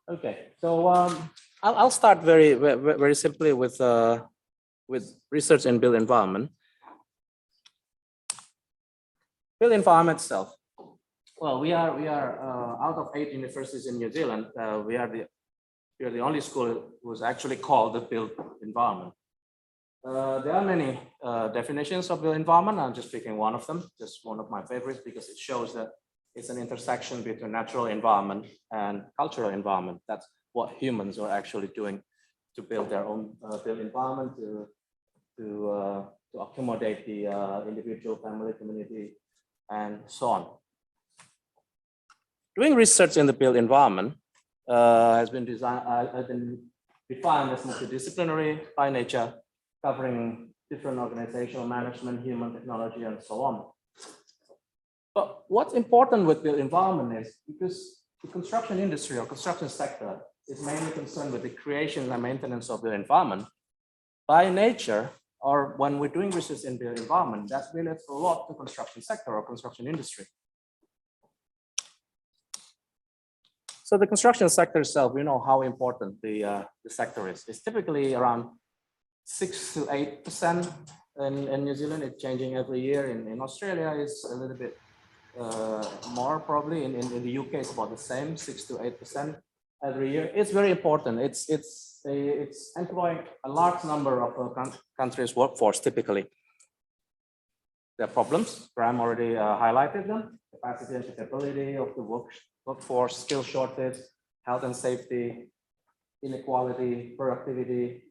Okay, so I'll start very simply with research in built environment. Built environment itself. Well, we are out of 8 universities in New Zealand. We are the only school who's actually called the built environment. There are many definitions of built environment. I'm just picking one of them, just one of my favorites, because it shows that it's an intersection between natural environment and cultural environment. That's what humans are actually doing to build their own built environment to accommodate the individual, family, community, and so on. Doing research in the built environment has been defined as multidisciplinary by nature, covering different organizational management, human technology, and so on. But what's important with built environment is because the construction industry or construction sector is mainly concerned with the creation and maintenance of the environment. By nature, or when we're doing research in built environment, that relates a lot to construction sector or construction industry. So the construction sector itself, we know how important the sector is. It's typically around 6 to 8% in New Zealand. It's changing every year. In Australia, it's a little bit more probably. In the UK, it's about the same, 6 to 8% every year. It's very important. It's employing a large number of countries' workforce typically. There are problems. Graham already highlighted them: capacity and capability of the workforce, skill shortage, health and safety, inequality, productivity,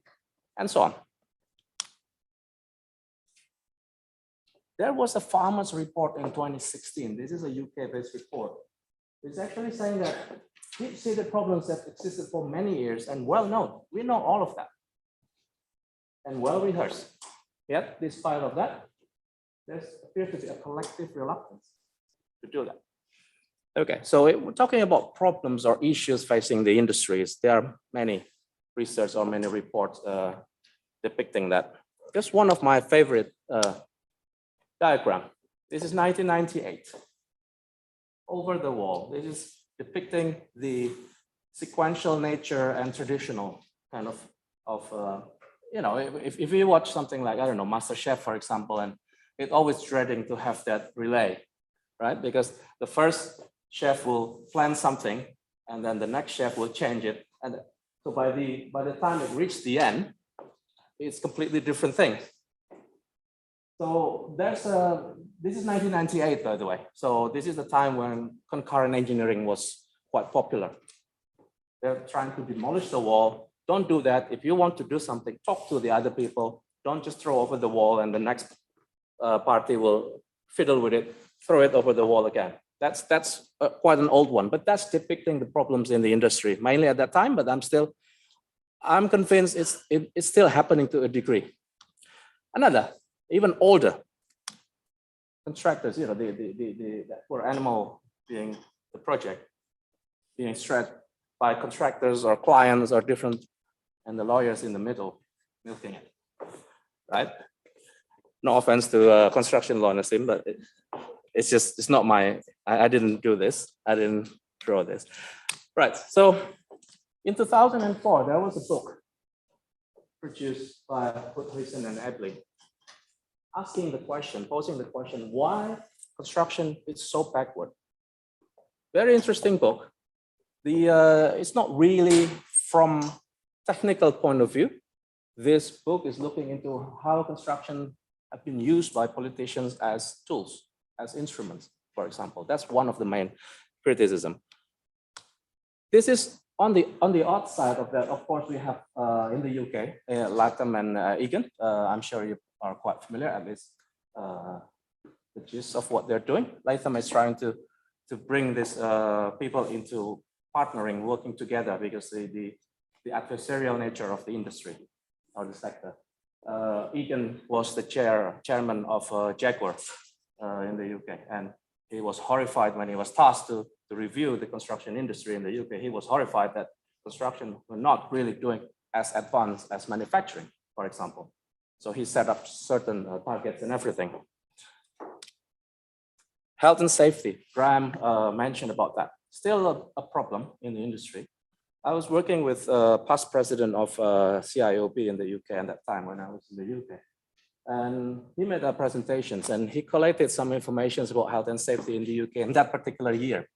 and so on. There was a farmers report in 2016. This is a UK-based report. It's actually saying that we see the problems that existed for many years and well known. We know all of that and well rehearsed. Yet, despite of that, there appears to be a collective reluctance to do that. Okay, so we're talking about problems or issues facing the industries. There are many research or many reports depicting that. Just one of my favorite diagram. This is 1998. Over the wall. This is depicting the sequential nature and traditional kind of you know, if you watch something like, I don't know, MasterChef, for example, and it's always dreading to have that relay, right? Because the first chef will plan something and then the next chef will change it. And so by the time it reaches the end, it's completely different things. So this is 1998, by the way. So this is the time when concurrent engineering was quite popular. They're trying to demolish the wall. Don't do that. If you want to do something, talk to the other people. Don't just throw over the wall and the next party will fiddle with it, throw it over the wall again. That's quite an old one, but that's depicting the problems in the industry, mainly at that time, but I'm convinced it's still happening to a degree. Another, even older contractors, you know, the poor animal being the project, being stretched by contractors or clients or different, and the lawyers in the middle milking it, right? No offense to construction law, Nassim, but it's not my, I didn't do this. I didn't draw this. Right, so in 2004, there was a book produced by Sutrisna and Ebley, asking the question, posing the question, why construction is so backward? Very interesting book. It's not really from technical point of view. This book is looking into how construction have been used by politicians as tools, as instruments, for example. That's one of the main criticism. This is on the odd side of that. Of course, we have in the UK, Latham and Egan. I'm sure you are quite familiar, at least the gist of what they're doing. Latham is trying to bring this people into partnering, working together, because the adversarial nature of the industry or the sector. Egan was the chairman of Jaguar in the UK, and he was horrified when he was tasked to review the construction industry in the UK. He was horrified that construction were not really doing as advanced as manufacturing, for example. So he set up certain targets and everything. Health and safety, Graham mentioned about that. Still a problem in the industry. I was working with past president of CIOB in the UK at that time when I was in the UK. And he made presentations and he collected some information about health and safety in the UK in that particular year.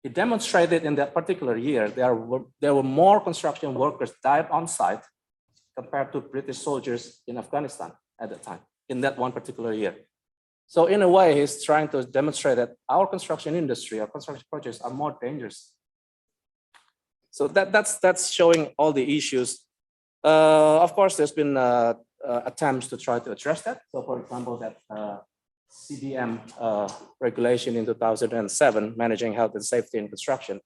He demonstrated in that particular year, there were more construction workers died on site compared to British soldiers in Afghanistan at the time, in that one particular year. So in a way, he's trying to demonstrate that our construction industry, our construction projects are more dangerous. So that's showing all the issues. Of course, there's been attempts to try to address that. So for example, that CDM regulation in 2007, managing health and safety in construction,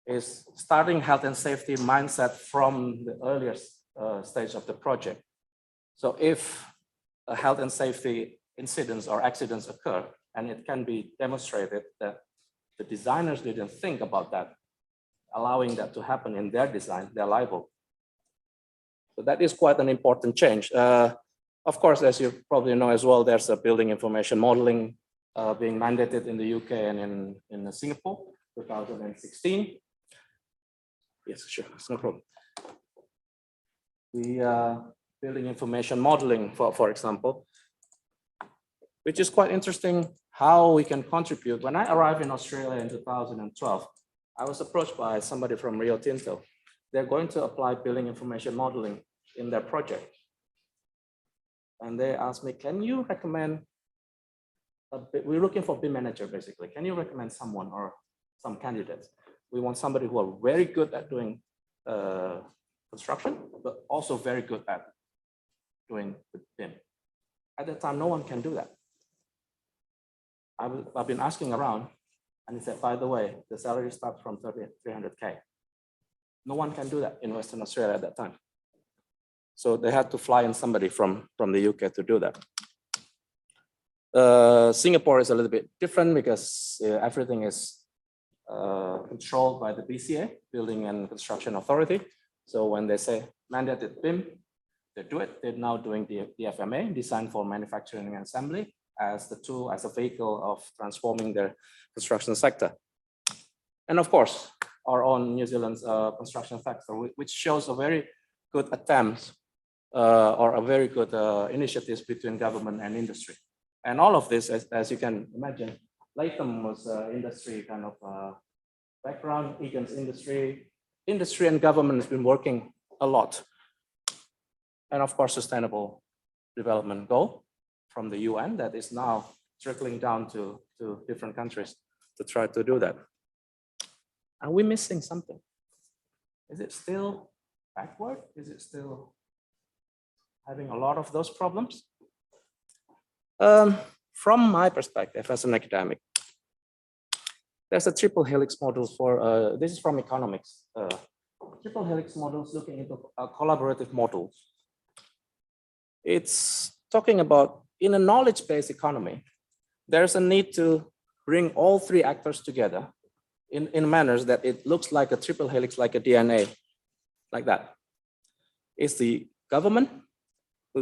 is starting health and safety mindset from the earliest stage of the project. So if a health and safety incidents or accidents occur, and it can be demonstrated that the designers didn't think about that, allowing that to happen in their design, they're liable. So that is quite an important change. Of course, as you probably know as well, there's a building information modeling being mandated in the UK and in Singapore, 2016. Yes, sure, it's no problem. The building information modeling, for example, which is quite interesting how we can contribute. When I arrived in Australia in 2012, I was approached by somebody from Rio Tinto. They're going to apply building information modeling in their project. And they asked me, can you recommend, we're looking for BIM manager basically. Can you recommend someone or some candidates? We want somebody who are very good at doing construction, but also very good at doing the BIM. At that time, no one can do that. I've been asking around, and he said, by the way, the salary starts from 300K. No one can do that in Western Australia at that time. So they had to fly in somebody from the UK to do that. Singapore is a little bit different because everything is controlled by the BCA, Building and Construction Authority. So when they say mandated BIM, they do it. They're now doing the FMA, Design for Manufacturing and Assembly, as the tool, as a vehicle of transforming their construction sector. And of course, our own New Zealand's construction sector, which shows a very good attempt or a very good initiatives between government and industry. And all of this, as you can imagine, Latham was industry kind of background, Egan's industry and government has been working a lot. And of course, sustainable development goal from the UN that is now trickling down to different countries to try to do that. Are we missing something? Is it still backward? Is it still having a lot of those problems? From my perspective as an academic, there's a triple helix model for, this is from economics. Triple helix models looking into collaborative models. It's talking about in a knowledge-based economy, there's a need to bring all three actors together in manners that it looks like a triple helix, like a DNA, like that. It's the government, who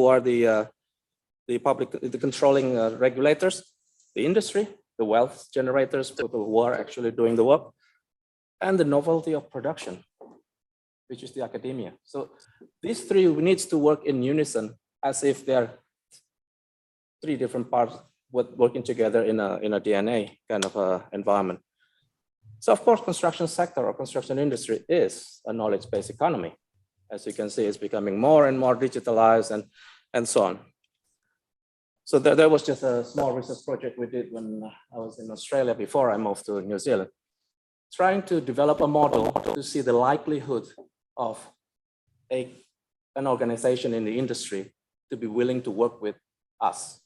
are the public, the controlling regulators, the industry, the wealth generators, people who are actually doing the work, and the novelty of production, which is the academia. So these three needs to work in unison as if they're three different parts working together in a DNA kind of environment. So of course, construction sector or construction industry is a knowledge-based economy. As you can see, it's becoming more and more digitalized and so on. So there was just a small research project we did when I was in Australia before I moved to New Zealand, trying to develop a model to see the likelihood of an organization in the industry to be willing to work with us.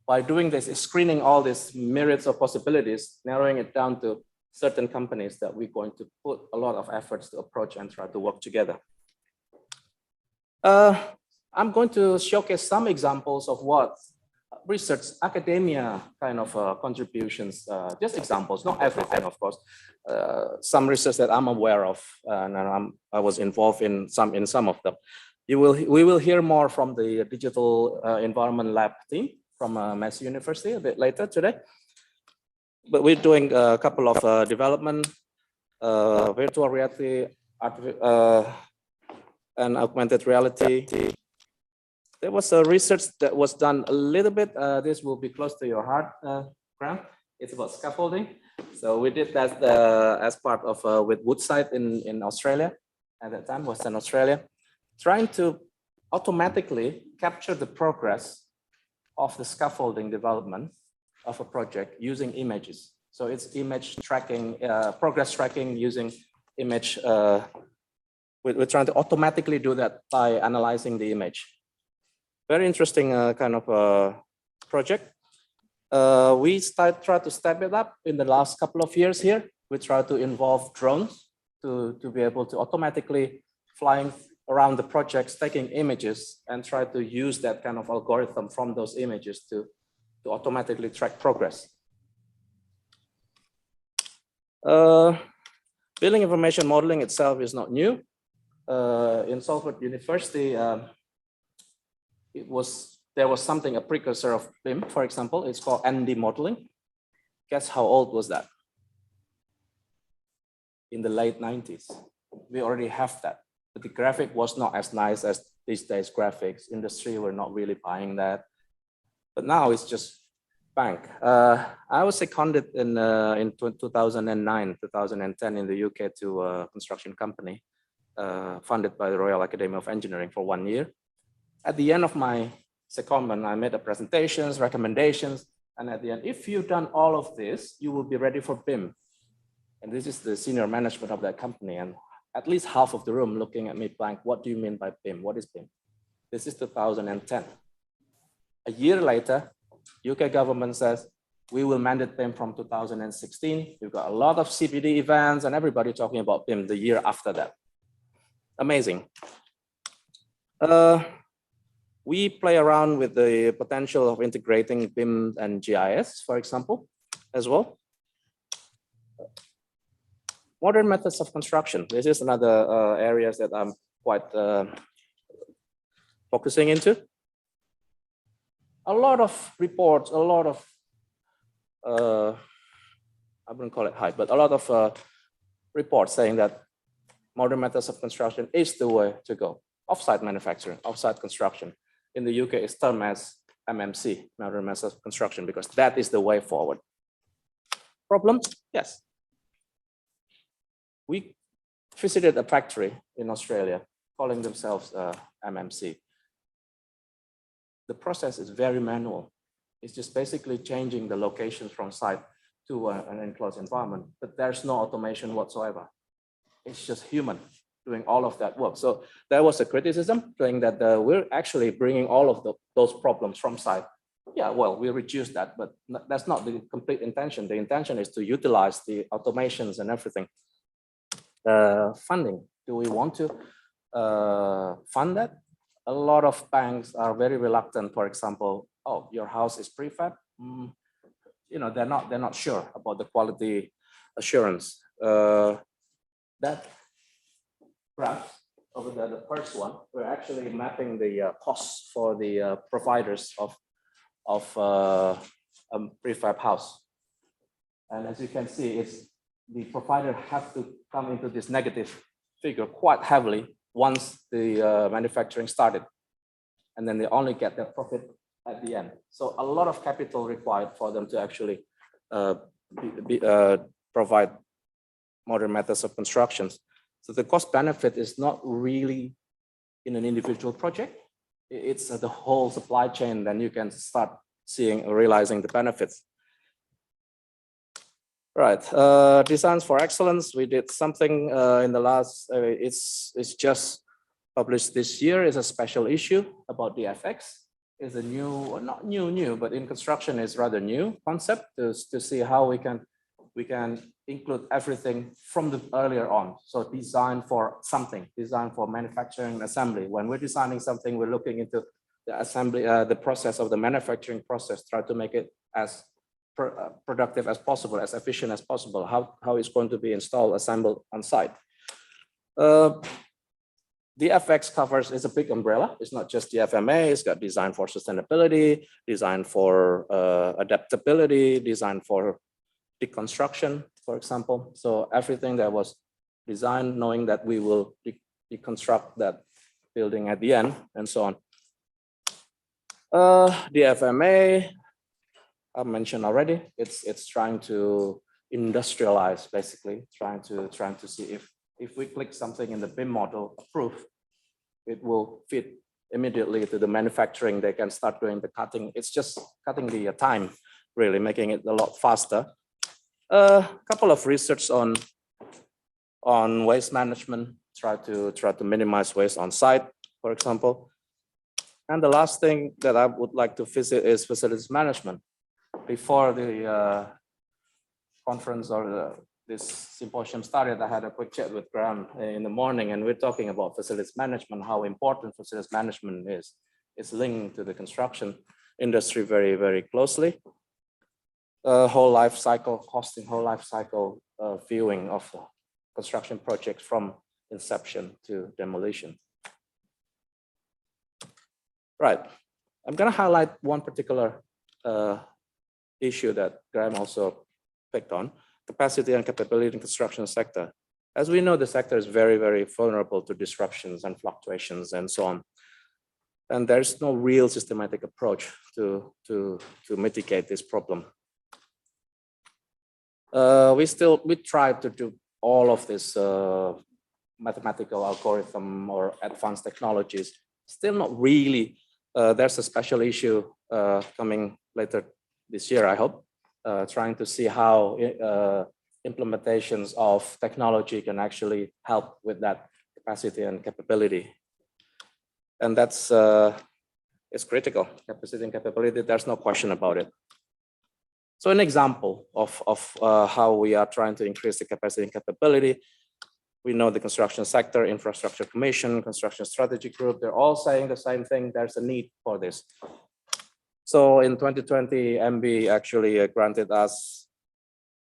By doing this, is screening all these myriads of possibilities, narrowing it down to certain companies that we're going to put a lot of efforts to approach and try to work together. I'm going to showcase some examples of what research, academia kind of contributions, just examples, not everything, of course. Some research that I'm aware of, and I was involved in some of them. We will hear more from the Digital Environment Lab team from Massey University a bit later today. But we're doing a couple of development virtual reality, and augmented reality. There was a research that was done a little bit. This will be close to your heart, Grant. It's about scaffolding. So we did that as part of with Woodside in Australia at that time, Western Australia, trying to automatically capture the progress of the scaffolding development of a project using images. So it's image tracking, progress tracking using image. We're trying to automatically do that by analyzing the image. Very interesting kind of project. We try to step it up in the last couple of years here. We try to involve drones to be able to automatically flying around the projects, taking images and try to use that kind of algorithm from those images to automatically track progress. Building information modeling itself is not new. In Salford University, there was something, a precursor of BIM, for example. It's called ND modeling. Guess how old was that? In the late 90s. We already have that. But the graphic was not as nice as these days graphics. Industry were not really buying that. But now it's just bang. I was seconded in 2009, 2010 in the UK to a construction company funded by the Royal Academy of Engineering for 1 year. At the end of my secondment, I made a presentations, recommendations, and at the end, if you've done all of this, you will be ready for BIM. And this is the senior management of that company, and at least half of the room looking at me blank, what do you mean by BIM? What is BIM? This is 2010. A year later, UK government says, we will mandate BIM from 2016. We've got a lot of CPD events and everybody talking about BIM the year after that. Amazing. We play around with the potential of integrating BIM and GIS, for example, as well. Modern methods of construction. This is another areas that I'm quite focusing into. A lot of reports, a lot of, I wouldn't call it hype, but a lot of reports saying that modern methods of construction is the way to go. Offsite manufacturing, offsite construction. In the UK, it's termed as MMC, modern methods of construction, because that is the way forward. Problem? Yes. We visited a factory in Australia calling themselves MMC. The process is very manual. It's just basically changing the location from site to an enclosed environment, but there's no automation whatsoever. It's just human doing all of that work. So there was a criticism saying that we're actually bringing all of those problems from site. Yeah, well, we reduce that, but that's not the complete intention. The intention is to utilize the automations and everything. Funding, do we want to fund that? A lot of banks are very reluctant. For example, oh, your house is prefab. You know, they're not sure about the quality assurance. That graph over there, the first one, we're actually mapping the costs for the providers of a prefab house. And as you can see, it's the provider have to come into this negative figure quite heavily once the manufacturing started. And then they only get their profit at the end. So a lot of capital required for them to actually provide modern methods of constructions. So the cost benefit is not really in an individual project. It's the whole supply chain. Then you can start seeing, realizing the benefits. Right, designs for excellence. We did something in the last, it's just published this year. It's a special issue about the FX. It's a new, not new, but in construction is rather new concept to see how we can include everything from the earlier on. So design for something, design for manufacturing assembly. When we're designing something, we're looking into the assembly, the process of the manufacturing process, try to make it as productive as possible, as efficient as possible, how it's going to be installed, assembled on site. The FX covers is a big umbrella. It's not just the FMA, it's got design for sustainability, design for adaptability, design for deconstruction. for example. So everything that was designed, knowing that we will deconstruct that building at the end, and so on. The FMA, I mentioned already. It's trying to industrialize, basically, trying to see if we click something in the BIM model, approve, it will fit immediately to the manufacturing. They can start doing the cutting. It's just cutting the time, really, making it a lot faster. A couple of research on waste management, try to minimize waste on site, for example. And the last thing that I would like to visit is facilities management. Before the conference or this symposium started, I had a quick chat with Graham in the morning, and we're talking about facilities management, how important facilities management is. It's linked to the construction industry very, very closely. Whole life cycle costing, whole life cycle viewing of the construction projects from inception to demolition. Right, I'm going to highlight one particular issue that Graham also picked on, capacity and capability in construction sector. As we know, the sector is very, very vulnerable to disruptions and fluctuations and so on. And there's no real systematic approach to mitigate this problem. We try to do all of this mathematical algorithm or advanced technologies, still not really. There's a special issue coming later this year, I hope, trying to see how implementations of technology can actually help with that capacity and capability. And that's it's critical, capacity and capability, there's no question about it. So an example of how we are trying to increase the capacity and capability, we know the construction sector, infrastructure commission, construction strategy group, they're all saying the same thing, there's a need for this. So in 2020, MB actually granted us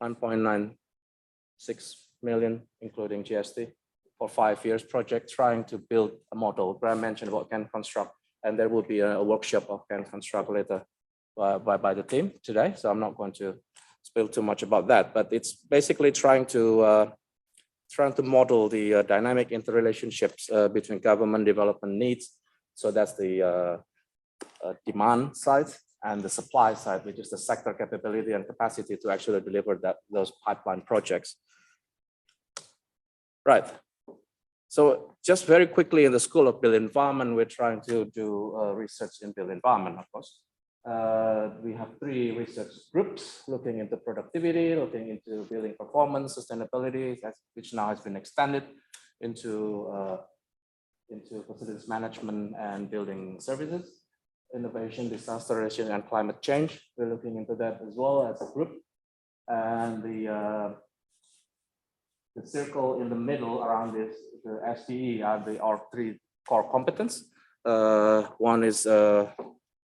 9.96 million, including GST, for 5 years project, trying to build a model. Graham mentioned about Can Construct, and there will be a workshop of Can Construct later by the team today. So I'm not going to spill too much about that, but it's basically trying to model the dynamic interrelationships between government development needs. So that's the demand side and the supply side, which is the sector capability and capacity to actually deliver those pipeline projects. Right. So just very quickly, in the School of Built Environment, we're trying to do research in built environment, of course. We have 3 research groups looking into productivity, looking into building performance, sustainability, which now has been extended into facilities management and building services, innovation, disaster resilience, and climate change. We're looking into that as well as a group. And the circle in the middle around this, the SPE, are our 3 core competence. One is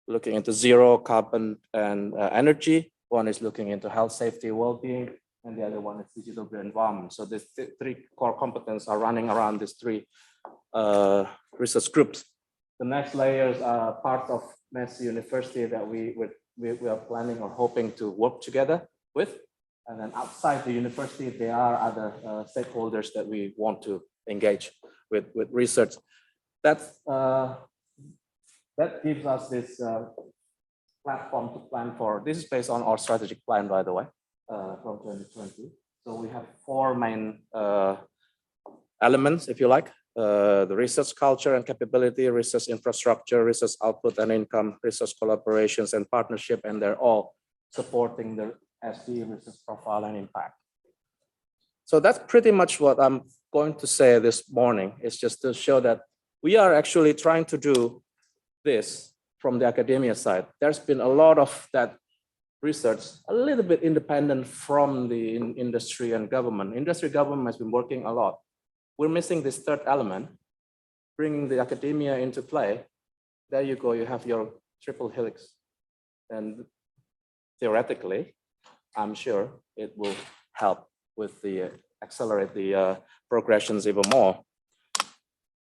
looking into zero carbon and energy. One is looking into health, safety, well-being, and the other one is digital built environment. So these 3 core competences are running around these 3 research groups. The next layers are part of Massey University that we are planning or hoping to work together with. And then outside the university, there are other stakeholders that we want to engage with research. That gives us this platform to plan for. This is based on our strategic plan, by the way, from 2020. So we have 4 main elements, if you like. The research culture and capability, research infrastructure, research output and income, research collaborations and partnership, and they're all supporting the SPE research profile and impact. So that's pretty much what I'm going to say this morning. It's just to show that we are actually trying to do this from the academia side. There's been a lot of that research, a little bit independent from the industry and government. Industry government has been working a lot. We're missing this 3rd element, bringing the academia into play. There you go, you have your triple helix. And theoretically, I'm sure it will help with the accelerate the progressions even more.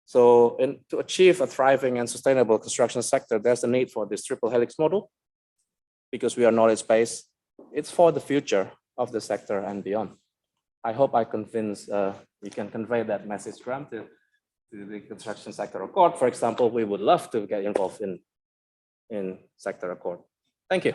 So to achieve a thriving and sustainable construction sector, there's a need for this triple helix model because we are knowledge-based. It's for the future of the sector and beyond. I hope I convince you can convey that message to the construction sector accord. For example, we would love to get involved in sector accord. Thank you.